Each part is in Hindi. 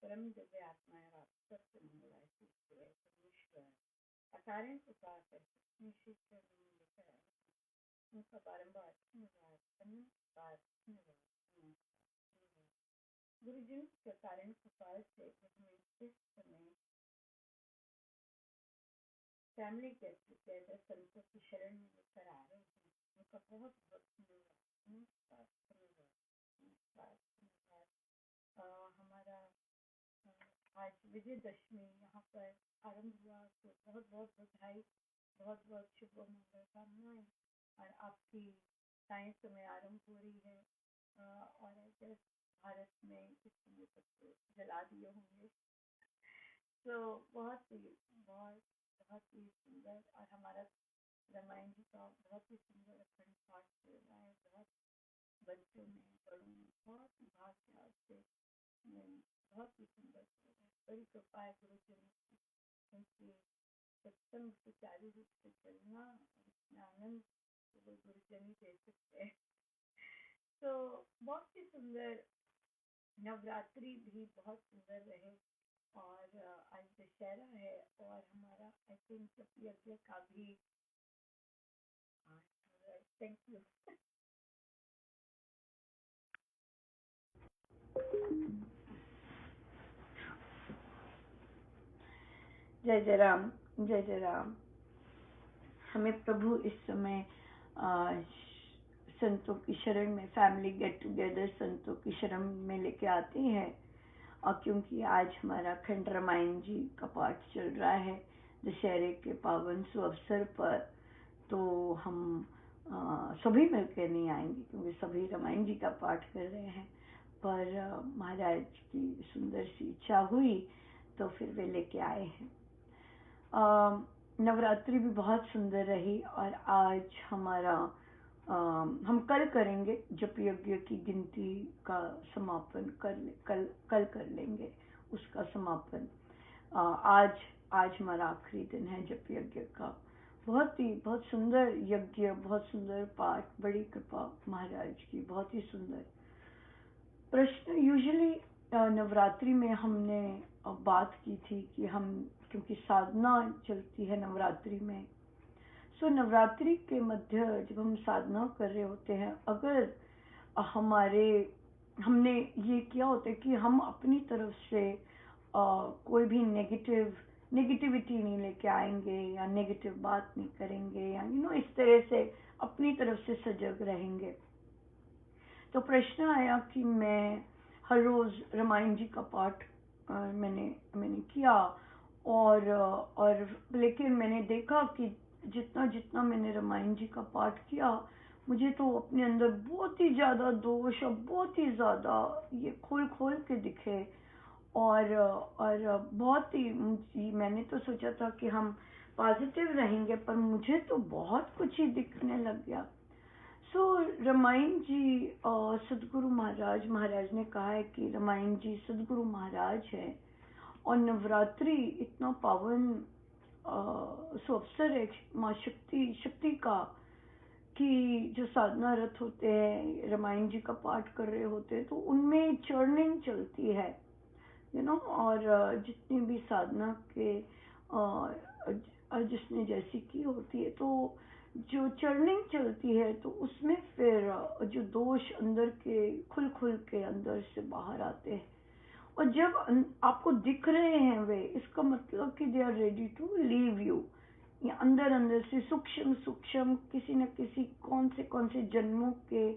परम दिव्य आत्माएं आप सबसे मंगल परमेश्वर अकारण कृपा कर निश्चित चरणों में लेकर आए उनका बारंबार धन्यवाद धन्यवाद धन्यवाद। गुरुजन के कारण कृपा से हमें इस समय फैमिली गेट टुगेदर संतों की शरण में लेकर आ रहे हैं। उनका बहुत बहुत धन्यवाद धन्यवाद धन्यवाद। हमारा आज विजयदशमी यहाँ पर आरंभ हुआ तो बहुत बहुत बधाई, बहुत बहुत शुभ मंगल कामनाएं। और आपकी साइंस समय आरंभ हो रही है और भारत में इस समय तक तो जला दिए होंगे। तो बहुत ही सुंदर। और हमारा रामायण जी का बहुत ही सुंदर अखंड पाठ चल रहा है। बहुत बच्चों में बड़ों में बहुत ही भाग्य से बहुत ही सुंदर बड़ी कृपा है गुरुजन की, उनके सत्संग सुचारू रूप से चलना और इतना आनंद वो गुरुजन ही दे सकते हैं। तो बहुत ही सुंदर नवरात्रि भी बहुत सुंदर रहे। और आज दशहरा है और हमारा आई थिंक यज्ञ का भी थैंक यू। जय जय राम, जय जय राम। हमें प्रभु इस समय संतों की शरण में फैमिली गेट टुगेदर संतों की शरण में लेके आते हैं। और क्योंकि आज हमारा अखंड रामायण जी का पाठ चल रहा है दशहरे के पावन सु अवसर पर, तो हम सभी मिलकर नहीं आएंगे क्योंकि सभी रामायण जी का पाठ कर रहे हैं। पर महाराज की सुंदर सी इच्छा हुई तो फिर वे लेके आए हैं। नवरात्रि भी बहुत सुंदर रही और आज हमारा हम कल करेंगे जप यज्ञ की गिनती का समापन कल कर लेंगे उसका समापन। आज हमारा आखिरी दिन है जप यज्ञ का। बहुत सुंदर यज्ञ, बहुत सुंदर पाठ, बड़ी कृपा महाराज की, बहुत ही सुंदर। प्रश्न यूजुअली नवरात्रि में हमने बात की थी कि हम क्योंकि साधना चलती है नवरात्रि में, सो नवरात्रि के मध्य जब हम साधना कर रहे होते हैं, अगर हमने ये किया होता है कि हम अपनी तरफ से कोई भी नेगेटिविटी नहीं लेके आएंगे या नेगेटिव बात नहीं करेंगे या इस तरह से अपनी तरफ से सजग रहेंगे। तो प्रश्न आया कि मैं हर रोज रामायण जी का पाठ मैंने किया और लेकिन मैंने देखा कि जितना मैंने रामायण जी का पाठ किया, मुझे तो अपने अंदर बहुत ही ज्यादा दोष और बहुत ही ज्यादा ये खोल के दिखे और बहुत ही मैंने तो सोचा था कि हम पॉजिटिव रहेंगे, पर मुझे तो बहुत कुछ ही दिखने लग गया। सो रामायण जी सदगुरु महाराज ने कहा है कि रामायण जी सदगुरु महाराज है और नवरात्रि इतना पावन अवसर है माँ शक्ति का कि जो साधना रत होते हैं, रामायण जी का पाठ कर रहे होते हैं, तो उनमें चर्निंग चलती है और जितनी भी साधना के जिसने जैसी की होती है, तो जो चर्निंग चलती है तो उसमें फिर जो दोष अंदर के खुल के अंदर से बाहर आते हैं। और जब आपको दिख रहे हैं वे, इसका मतलब कि they are ready to leave you. अंदर से सूक्ष्म किसी न किसी कौन से जन्मों के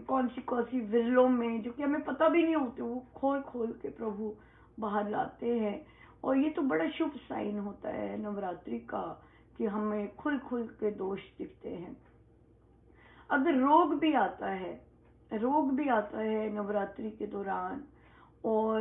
कौन सी विरलों में जो कि हमें पता भी नहीं होते, वो खोल के प्रभु बाहर लाते हैं। और ये तो बड़ा शुभ साइन होता है नवरात्रि का कि हमें खुल के दोष दिखते हैं। अगर रोग भी आता है नवरात्रि के दौरान और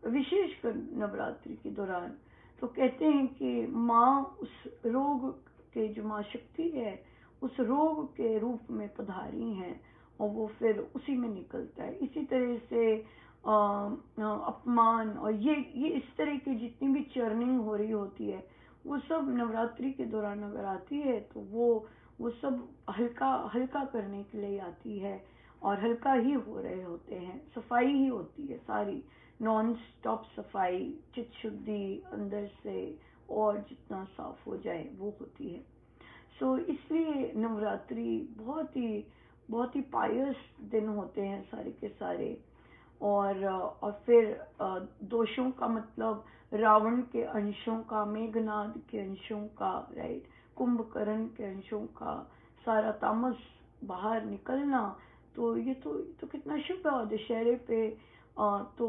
विशेषकर नवरात्रि के दौरान, तो कहते हैं कि माँ उस रोग के जो माँ शक्ति है उस रोग के रूप में पधारी हैं और वो फिर उसी में निकलता है। इसी तरह से अपमान और ये इस तरह की जितनी भी चर्निंग हो रही होती है, वो सब नवरात्रि के दौरान अगर आती है तो वो सब हल्का करने के लिए आती है और हल्का ही हो रहे होते हैं, सफाई ही होती है, नॉन स्टॉप सफाई, चित्त शुद्धि अंदर से और जितना साफ हो जाए वो होती है। सो इसलिए नवरात्रि बहुत ही पायस दिन होते हैं सारे के सारे। और फिर दोषों का मतलब रावण के अंशों का, मेघनाद के अंशों का, राइट, कुंभकर्ण के अंशों का सारा तामस बाहर निकलना। तो ये तो कितना शुभ है। और दशहरे पे तो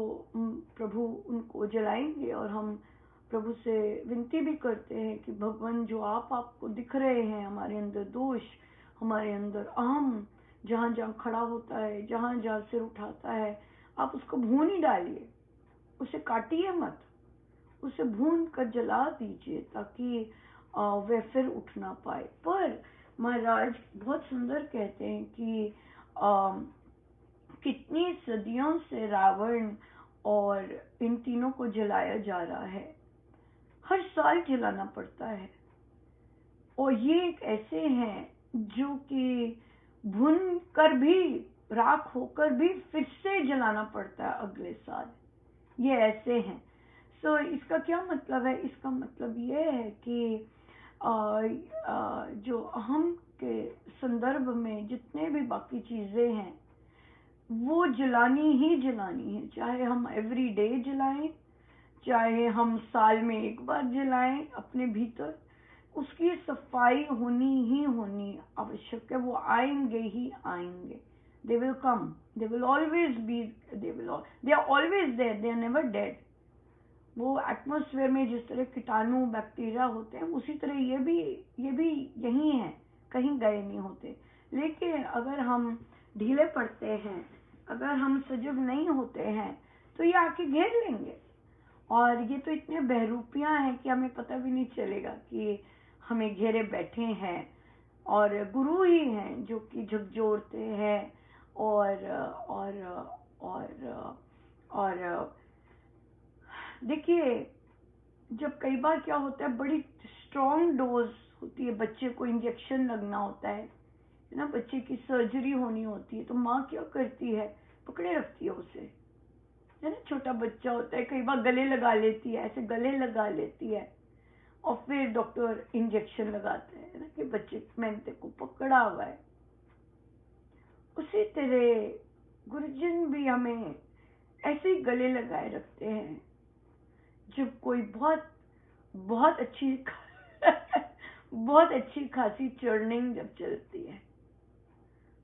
प्रभु उनको जलाएंगे और हम प्रभु से विनती भी करते हैं कि भगवान जो आपको दिख रहे हैं, हमारे अंदर दोष, हमारे अंदर अहम जहाँ जहाँ खड़ा होता है, जहाँ जहाँ सिर उठाता है, आप उसको भून ही डालिए, उसे काटिए मत, उसे भून कर जला दीजिए ताकि वह फिर उठ ना पाए। पर महाराज बहुत सुंदर कहते हैं कि कितनी सदियों से रावण और इन तीनों को जलाया जा रहा है, हर साल जलाना पड़ता है। और ये एक ऐसे हैं जो कि भुन कर भी, राख होकर भी फिर से जलाना पड़ता है अगले साल। ये ऐसे हैं। सो इसका क्या मतलब है? इसका मतलब ये है कि जो अहम के संदर्भ में जितने भी बाकी चीजें हैं वो जलानी ही जलानी है, चाहे हम एवरी डे जलाएं, चाहे हम साल में एक बार जलाएं अपने भीतर, उसकी सफाई होनी ही होनी आवश्यक है। वो आएंगे ही आएंगे, they will come, they will always be, they are always there, they are never dead. वो एटमॉस्फेयर में जिस तरह कीटाणु बैक्टीरिया होते हैं उसी तरह ये भी यही है, कहीं गए नहीं होते। लेकिन अगर हम ढीले पड़ते हैं, अगर हम सजग नहीं होते हैं तो ये आके घेर लेंगे। और ये तो इतने बहरूपियां हैं कि हमें पता भी नहीं चलेगा कि हमें घेरे बैठे हैं। और गुरु ही हैं जो कि झकझोरते हैं और और देखिए, जब कई बार क्या होता है, बड़ी स्ट्रॉन्ग डोज होती है, बच्चे को इंजेक्शन लगना होता है ना, बच्चे की सर्जरी होनी होती है, तो माँ क्या करती है, पकड़े रखती है उसे, है ना। छोटा बच्चा होता है, कई बार गले लगा लेती है, ऐसे गले लगा लेती है और फिर डॉक्टर इंजेक्शन लगाते हैं ना कि बच्चे मैंने तेरे को पकड़ा हुआ है। उसी तरह गुरुजन भी हमें ऐसे ही गले लगाए रखते हैं जब कोई बहुत बहुत अच्छी बहुत अच्छी खासी चर्निंग जब चलती है,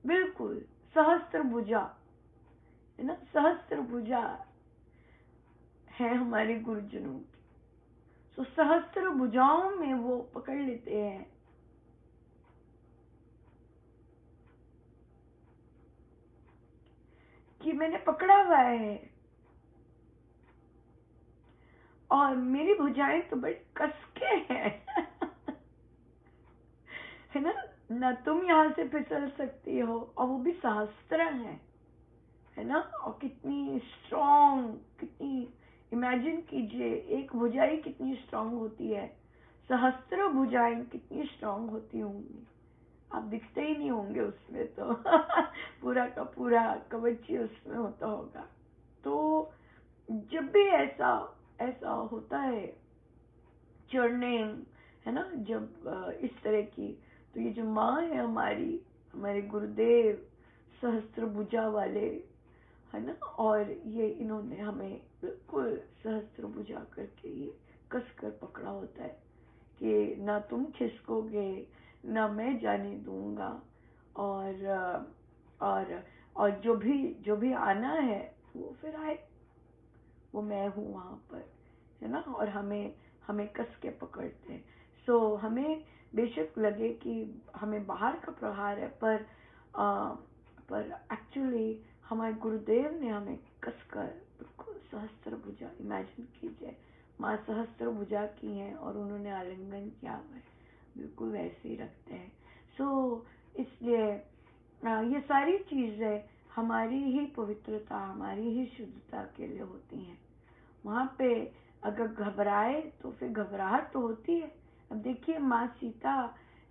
बिल्कुल सहस्त्र भुजा, है ना, सहस्त्र भुजा है हमारे गुरुजनों की। तो सहस्त्र भुजाओं में वो पकड़ लेते हैं कि मैंने पकड़ा हुआ है और मेरी भुजाएं तो बड़ी कसके हैं है ना तुम यहाँ से फिसल सकती हो, और वो भी सहस्त्र है ना। और कितनी स्ट्रॉन्ग, कितनी, इमेजिन कीजिए एक भुजाई कितनी स्ट्रॉन्ग होती है, सहस्त्र भुजाएं कितनी स्ट्रॉन्ग होती होंगी, आप दिखते ही नहीं होंगे उसमें तो पूरा का पूरा कवच ही उसमें होता होगा। तो जब भी ऐसा ऐसा होता है चर्निंग, है ना, जब इस तरह की, तो ये जो माँ है हमारी, हमारे गुरुदेव सहस्त्र भुजा वाले, है ना, और ये इन्होंने हमें बिल्कुल सहस्त्र भुजा करके ये कस कर पकड़ा होता है कि ना तुम खिसकोगे, ना मैं जाने दूंगा। और और जो भी आना है वो फिर आए, वो मैं हूँ वहां पर, है ना। और हमें हमें कस के पकड़ते हैं। सो हमें बेशक लगे कि हमें बाहर का प्रहार है, पर एक्चुअली हमारे गुरुदेव ने हमें कसकर बिल्कुल सहस्त्र भुजा, इमेजिन कीजिए माँ सहस्त्र भुजा की हैं और उन्होंने आलिंगन किया हुआ है, बिल्कुल वैसे ही रखते हैं। सो इसलिए ये सारी चीजें हमारी ही पवित्रता, हमारी ही शुद्धता के लिए होती हैं। वहां पे अगर घबराए तो फिर घबराहट तो होती है। अब देखिए माँ सीता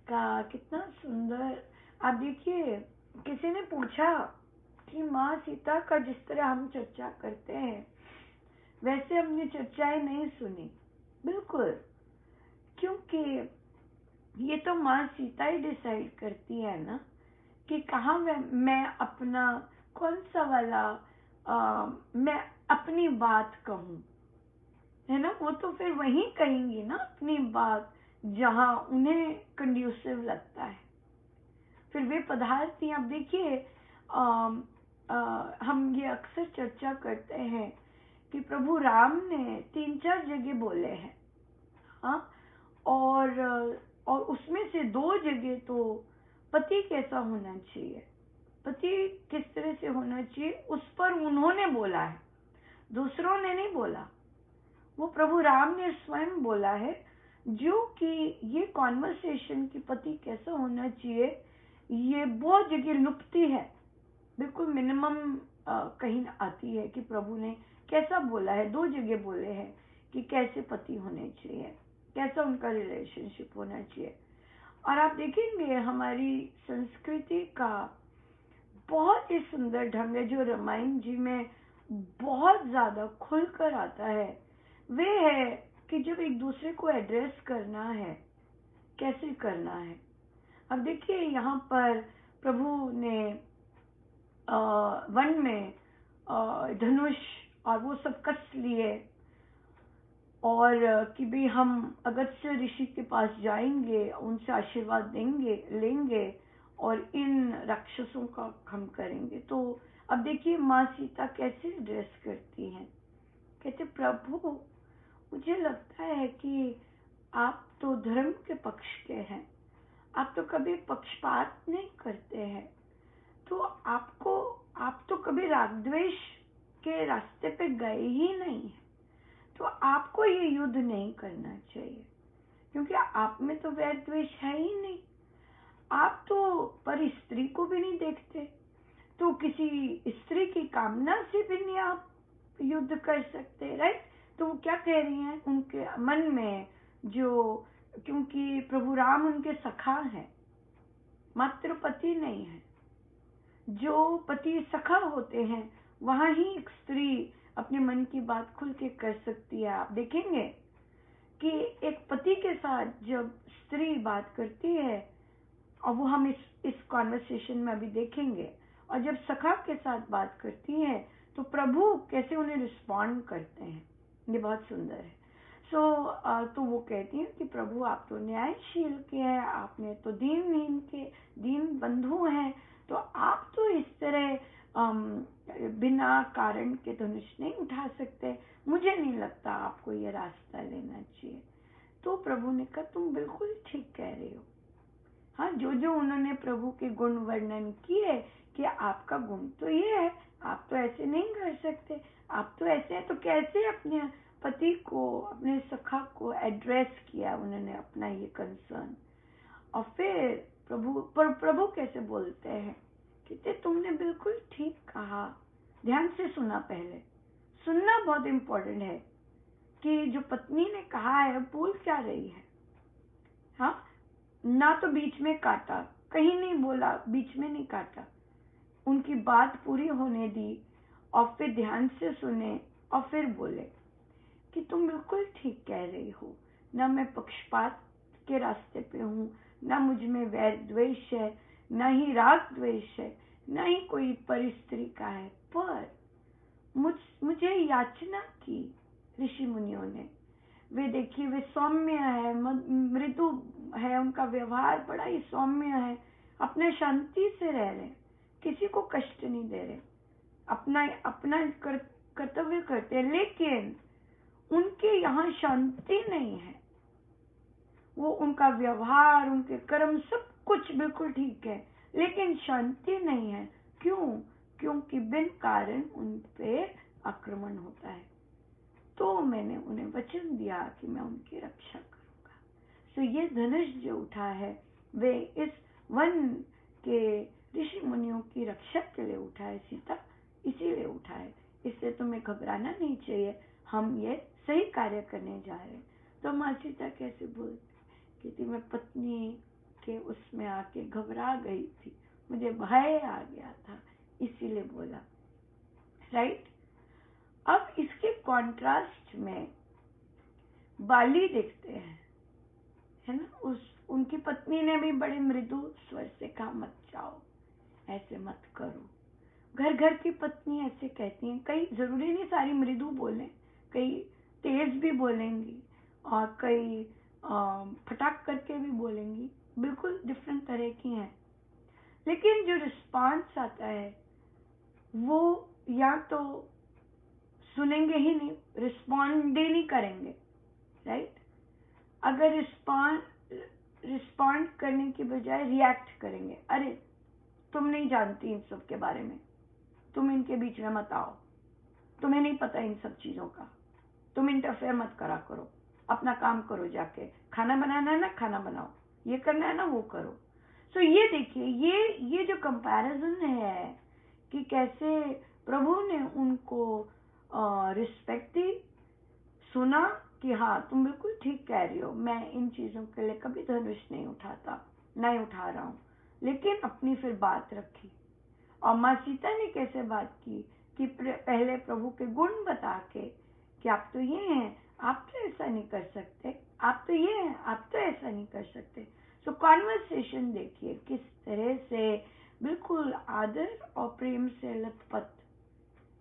का कितना सुंदर, आप देखिए, किसी ने पूछा कि माँ सीता का जिस तरह हम चर्चा करते हैं वैसे हमने चर्चाएं नहीं सुनी, बिल्कुल, क्योंकि ये तो माँ सीता ही डिसाइड करती है ना कि कहाँ मैं अपना कौन सा वाला मैं अपनी बात कहूँ, है ना। वो तो फिर वही कहेंगी ना अपनी बात जहाँ उन्हें कंड्यूसिव लगता है। फिर वे पदार्थी, अब देखिए हम ये अक्सर चर्चा करते हैं कि प्रभु राम ने 3-4 जगह बोले हैं, हाँ, और उसमें से 2 जगह तो पति कैसा होना चाहिए, पति किस तरह से होना चाहिए उस पर उन्होंने बोला है, दूसरों ने नहीं बोला। वो प्रभु राम ने स्वयं बोला है, जो कि ये कॉन्वर्सेशन की पति कैसा होना चाहिए ये बहुत जगह लुप्ती है, बिल्कुल मिनिमम कहीं आती है कि प्रभु ने कैसा बोला है। 2 जगह बोले हैं कि कैसे पति होने चाहिए, कैसा उनका रिलेशनशिप होना चाहिए। और आप देखेंगे हमारी संस्कृति का बहुत ही सुंदर ढंग है जो रामायण जी में बहुत ज्यादा खुलकर आता है, वे है कि जब एक दूसरे को एड्रेस करना है कैसे करना है। अब देखिए यहाँ पर प्रभु ने वन में धनुष और वो सब कस लिए, और कि भी हम अगस्त्य ऋषि के पास जाएंगे, उनसे आशीर्वाद देंगे लेंगे और इन राक्षसों का हम करेंगे। तो अब देखिए माँ सीता कैसे ड्रेस करती हैं, कहते प्रभु मुझे लगता है कि आप तो धर्म के पक्ष के हैं, आप तो कभी पक्षपात नहीं करते हैं, तो आप तो कभी राग द्वेष के रास्ते पे गए ही नहीं है, तो आपको ये युद्ध नहीं करना चाहिए, क्योंकि आप में तो वैर द्वेष है ही नहीं। आप तो पर स्त्री को भी नहीं देखते, तो किसी स्त्री की कामना से भी नहीं आप युद्ध कर सकते, राइट। तो वो क्या कह रही हैं उनके मन में, जो क्योंकि प्रभु राम उनके सखा हैं, मात्र पति नहीं है। जो पति सखा होते हैं वहां ही एक स्त्री अपने मन की बात खुल के कर सकती है। आप देखेंगे कि एक पति के साथ जब स्त्री बात करती है, और वो हम इस कॉन्वर्सेशन में अभी देखेंगे, और जब सखा के साथ बात करती है तो प्रभु कैसे उन्हें रिस्पॉन्ड करते हैं, ये बहुत सुंदर है। तो वो कहती है कि प्रभु आप तो न्यायशील के हैं, आपने तो दीनहीन के दीन बंधु हैं, तो आप तो इस तरह बिना कारण के धनुष नहीं उठा सकते, मुझे नहीं लगता आपको ये रास्ता लेना चाहिए। तो प्रभु ने कहा तुम बिल्कुल ठीक कह रहे हो। हाँ, जो जो उन्होंने प्रभु के गुण वर्णन किए कि आपका गुण तो ये है, आप तो ऐसे नहीं कर सकते, आप तो ऐसे हैं, तो कैसे अपने पति को अपने सखा को एड्रेस किया उन्होंने अपना ये कंसर्न। और फिर प्रभु कैसे बोलते हैं, कहते तुमने बिल्कुल ठीक कहा, ध्यान से सुना, पहले सुनना बहुत इम्पोर्टेंट है कि जो पत्नी ने कहा है बोल क्या रही है। हाँ, ना तो बीच में काटा, कहीं नहीं बोला, बीच में नहीं काटा, उनकी बात पूरी होने दी और फिर ध्यान से सुने और फिर बोले कि तुम बिल्कुल ठीक कह रही हो, ना मैं पक्षपात के रास्ते पे हूँ, ना मुझ में वैर द्वेष है, ना ही राग द्वेष है, ना ही कोई परिस्त्री का है, पर मुझे याचना की ऋषि मुनियों ने। वे देखिए वे सौम्य है, मृदु है, उनका व्यवहार बड़ा ही सौम्य है, अपने शांति से रह रहे, किसी को कष्ट नहीं दे रहे, अपना कर्तव्य करते हैं, लेकिन उनके यहाँ शांति नहीं है। वो उनका व्यवहार, उनके कर्म सब कुछ बिल्कुल ठीक है, लेकिन शांति नहीं है। क्यों? क्योंकि बिन कारण उन पे आक्रमण होता है। तो मैंने उन्हें वचन दिया कि मैं उनकी रक्षा करूंगा। तो ये धनुष जो उठा है वे इस वन के ऋषि मुनियों की रक्षा के लिए उठा है, सीता इसीलिए उठा है, इससे तुम्हें घबराना नहीं चाहिए, हम ये सही कार्य करने जा रहे हैं। तो माँ सीता कैसे बोलती, कहती मैं पत्नी के उसमें आके घबरा गई थी, मुझे भय आ गया था, इसीलिए बोला, राइट। अब इसके कॉन्ट्रास्ट में बाली देखते हैं, है ना। उनकी पत्नी ने भी बड़े मृदु स्वर से कहा, मत जाओ, ऐसे मत करो। घर घर की पत्नी ऐसे कहती हैं, कई जरूरी नहीं सारी मृदु बोलें, कई तेज भी बोलेंगी और कई फटाक करके भी बोलेंगी, बिल्कुल डिफरेंट तरह की हैं। लेकिन जो रिस्पांस आता है वो या तो सुनेंगे ही नहीं, रिस्पॉन्ड ही नहीं करेंगे, राइट। अगर रिस्पॉन्ड करने की बजाय रिएक्ट करेंगे, अरे तुम नहीं जानती इन सब के बारे में, तुम इनके बीच में मत आओ, तुम्हें नहीं पता इन सब चीजों का, तुम इंटरफेयर मत करा करो, अपना काम करो, जाके खाना बनाना है ना खाना बनाओ, ये करना है ना वो करो। सो ये देखिए, ये जो कंपैरिजन है कि कैसे प्रभु ने उनको रिस्पेक्ट दी, सुना कि हाँ तुम बिल्कुल ठीक कह रही हो, मैं इन चीजों के लिए कभी धनुष नहीं उठा रहा हूँ, लेकिन अपनी फिर बात रखी। और माँ सीता ने कैसे बात की कि पहले प्रभु के गुण बता के कि आप तो ये हैं, आप तो ऐसा नहीं कर सकते, आप तो ये हैं, आप तो ऐसा नहीं कर सकते। सो कॉन्वर्सेशन देखिए किस तरह से बिल्कुल आदर और प्रेम से लथपथ।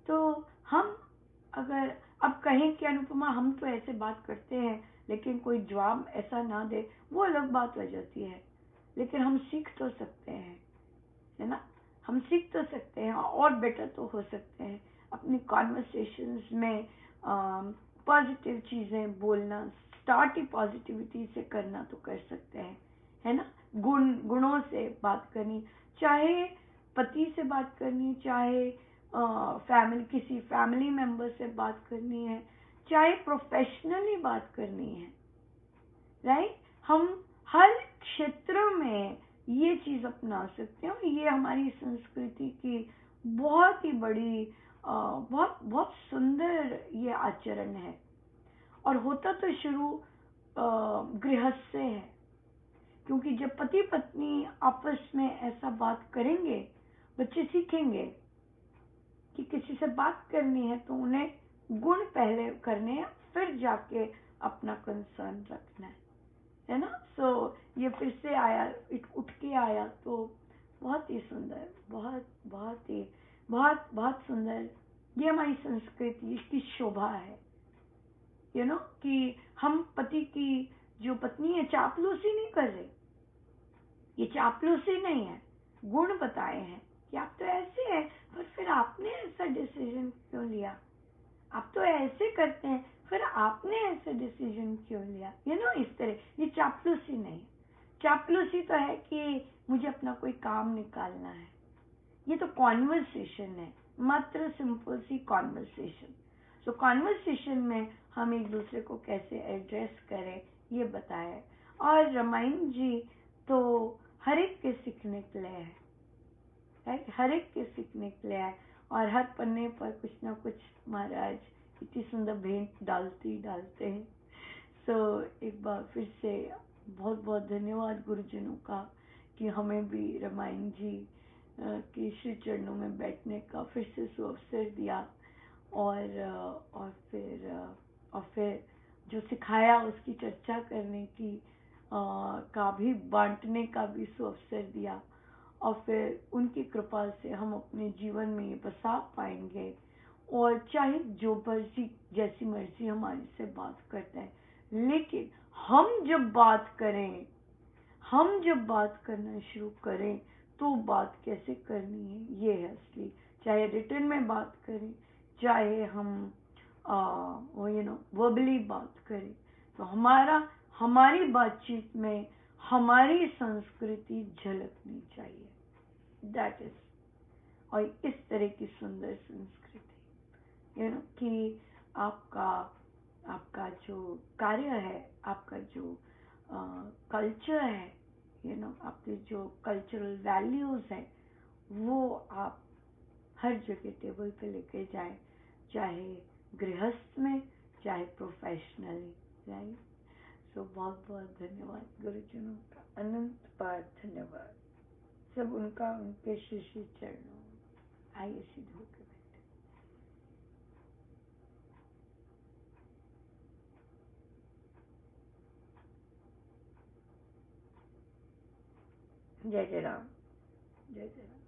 तो हम अगर अब कहें कि अनुपमा हम तो ऐसे बात करते हैं लेकिन कोई जवाब ऐसा ना दे, वो अलग बात हो जाती है, लेकिन हम सीख तो सकते हैं, है ना। हम सीख तो सकते हैं और बेटर तो हो सकते हैं अपनी कॉन्वर्सेशंस में। पॉजिटिव चीजें बोलना, स्टार्ट ही पॉजिटिविटी से करना तो कर सकते हैं, है ना। गुणों से बात करनी, चाहे पति से बात करनी, चाहे किसी फैमिली मेंबर से बात करनी है, चाहे प्रोफेशनली बात करनी है, राइट। हम हर क्षेत्र में ये चीज अपना सकते हैं। ये हमारी संस्कृति की बहुत ही बड़ी बहुत बहुत सुंदर ये आचरण है। और होता तो शुरू गृहस्थ से है, क्योंकि जब पति पत्नी आपस में ऐसा बात करेंगे, बच्चे सीखेंगे कि किसी से बात करनी है तो उन्हें गुण पहले करने हैं, फिर जाके अपना कंसर्न रखना है ना। सो ये फिर से आया, उठ के आया, तो बहुत ही सुंदर, बहुत बहुत ही बहुत बहुत सुंदर। ये हमारी संस्कृति की शोभा है, कि हम पति की जो पत्नी है चापलूसी नहीं कर रहे, ये चापलूसी नहीं है, गुण बताए हैं कि आप तो ऐसे हैं, पर फिर आपने ऐसा डिसीजन क्यों लिया, आप तो ऐसे करते हैं, फिर आपने ऐसा डिसीजन क्यों लिया, इस तरह। ये चापलूसी नहीं, चापलूसी तो है कि मुझे अपना कोई काम निकालना है। ये तो कॉन्वर्सेशन है, मात्र सिंपल सी कॉन्वर्सेशन। सो कॉन्वर्सेशन में हम एक दूसरे को कैसे एड्रेस करें ये बताया। और रामायण जी तो हर एक के सीखने के लिए है, राइट, हर एक के सीखने के लिए है। और हर पन्ने पर कुछ ना कुछ महाराज इतनी सुंदर भेंट डालते हैं। सो एक बार फिर से बहुत बहुत धन्यवाद गुरुजनों का कि हमें भी रामायण जी के श्री चरणों में बैठने का फिर से सुअवसर दिया, और फिर जो सिखाया उसकी चर्चा करने की का भी बांटने का भी सुअवसर दिया। और फिर उनकी कृपा से हम अपने जीवन में ये बसा पाएंगे। और चाहे जो मर्जी जैसी मर्जी हमारे से बात करते हैं, लेकिन हम जब बात करना शुरू करें तो बात कैसे करनी है ये है असली। चाहे रिटन में बात करें, चाहे हम वर्बली बात करें, तो हमारी बातचीत में हमारी संस्कृति झलकनी चाहिए। दैट इज, और इस तरह की सुंदर संस्कृति कि आपका जो कार्य है, आपका जो कल्चर है, आपके जो कल्चरल वैल्यूज है, वो आप हर जगह टेबल पे लेके जाए, चाहे गृहस्थ में, चाहे प्रोफेशनली, राइट। सो बहुत बहुत धन्यवाद गुरुजनों का, अनंत बार धन्यवाद सब उनका, उनके श्री चरणों। आइए सीधे होकर बैठे। जय जय राम। जय जय राम।